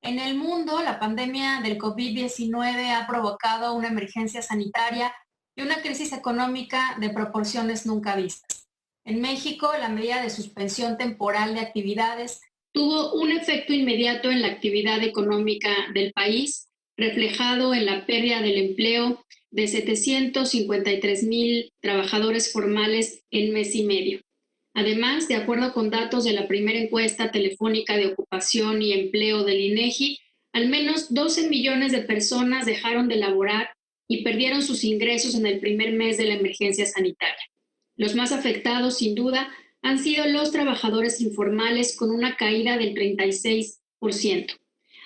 En el mundo, la pandemia del COVID-19 ha provocado una emergencia sanitaria y una crisis económica de proporciones nunca vistas. En México, la medida de suspensión temporal de actividades tuvo un efecto inmediato en la actividad económica del país, reflejado en la pérdida del empleo de 753,000 trabajadores formales en mes y medio. Además, de acuerdo con datos de la primera encuesta telefónica de ocupación y empleo del INEGI, al menos 12 millones de personas dejaron de laborar y perdieron sus ingresos en el primer mes de la emergencia sanitaria. Los más afectados, sin duda, han sido los trabajadores informales con una caída del 36%.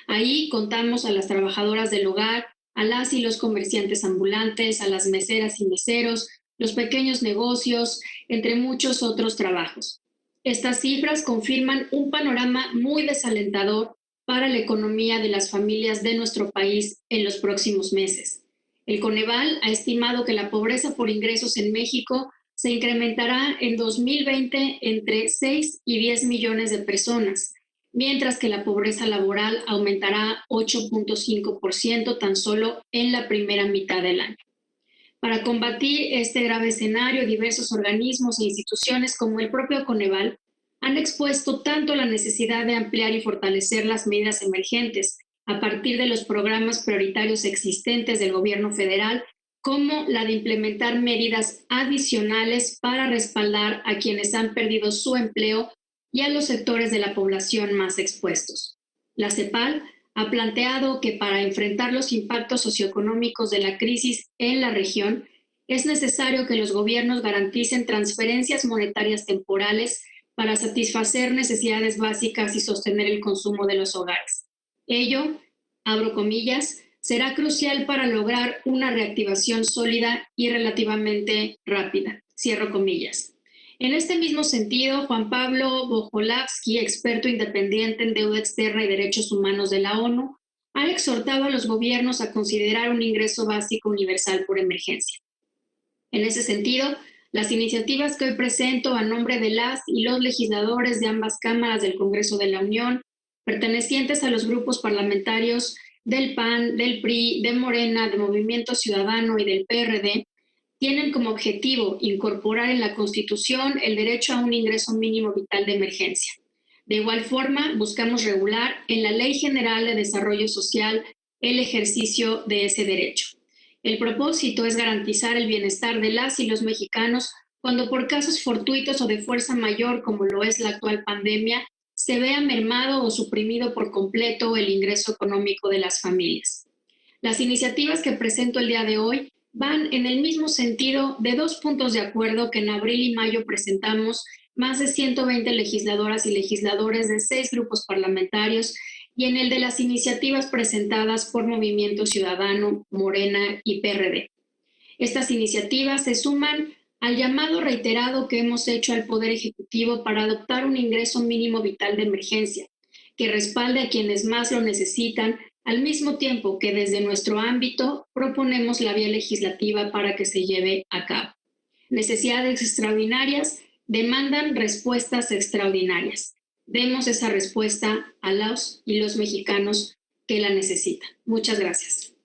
Ahí contamos a las trabajadoras del hogar, a las y los comerciantes ambulantes, a las meseras y meseros, los pequeños negocios, entre muchos otros trabajos. Estas cifras confirman un panorama muy desalentador para la economía de las familias de nuestro país en los próximos meses. El Coneval ha estimado que la pobreza por ingresos en México se incrementará en 2020 entre 6 y 10 millones de personas, mientras que la pobreza laboral aumentará 8.5% tan solo en la primera mitad del año. Para combatir este grave escenario, diversos organismos e instituciones como el propio Coneval han expuesto tanto la necesidad de ampliar y fortalecer las medidas emergentes a partir de los programas prioritarios existentes del gobierno federal, como la de implementar medidas adicionales para respaldar a quienes han perdido su empleo y a los sectores de la población más expuestos. La CEPAL ha planteado que para enfrentar los impactos socioeconómicos de la crisis en la región, es necesario que los gobiernos garanticen transferencias monetarias temporales para satisfacer necesidades básicas y sostener el consumo de los hogares. Ello, abro comillas, será crucial para lograr una reactivación sólida y relativamente rápida, cierro comillas. En este mismo sentido, Juan Pablo Bojolavsky, experto independiente en deuda externa y derechos humanos de la ONU, ha exhortado a los gobiernos a considerar un ingreso básico universal por emergencia. En ese sentido, las iniciativas que hoy presento a nombre de las y los legisladores de ambas cámaras del Congreso de la Unión, pertenecientes a los grupos parlamentarios del PAN, del PRI, de Morena, de Movimiento Ciudadano y del PRD, tienen como objetivo incorporar en la Constitución el derecho a un ingreso mínimo vital de emergencia. De igual forma, buscamos regular en la Ley General de Desarrollo Social el ejercicio de ese derecho. El propósito es garantizar el bienestar de las y los mexicanos cuando por casos fortuitos o de fuerza mayor, como lo es la actual pandemia, se vea mermado o suprimido por completo el ingreso económico de las familias. Las iniciativas que presento el día de hoy van en el mismo sentido de dos puntos de acuerdo que en abril y mayo presentamos más de 120 legisladoras y legisladores de 6 grupos parlamentarios y en el de las iniciativas presentadas por Movimiento Ciudadano, Morena y PRD. Estas iniciativas se suman al llamado reiterado que hemos hecho al Poder Ejecutivo para adoptar un ingreso mínimo vital de emergencia, que respalde a quienes más lo necesitan, al mismo tiempo que desde nuestro ámbito proponemos la vía legislativa para que se lleve a cabo. Necesidades extraordinarias demandan respuestas extraordinarias. Demos esa respuesta a los y los mexicanos que la necesitan. Muchas gracias.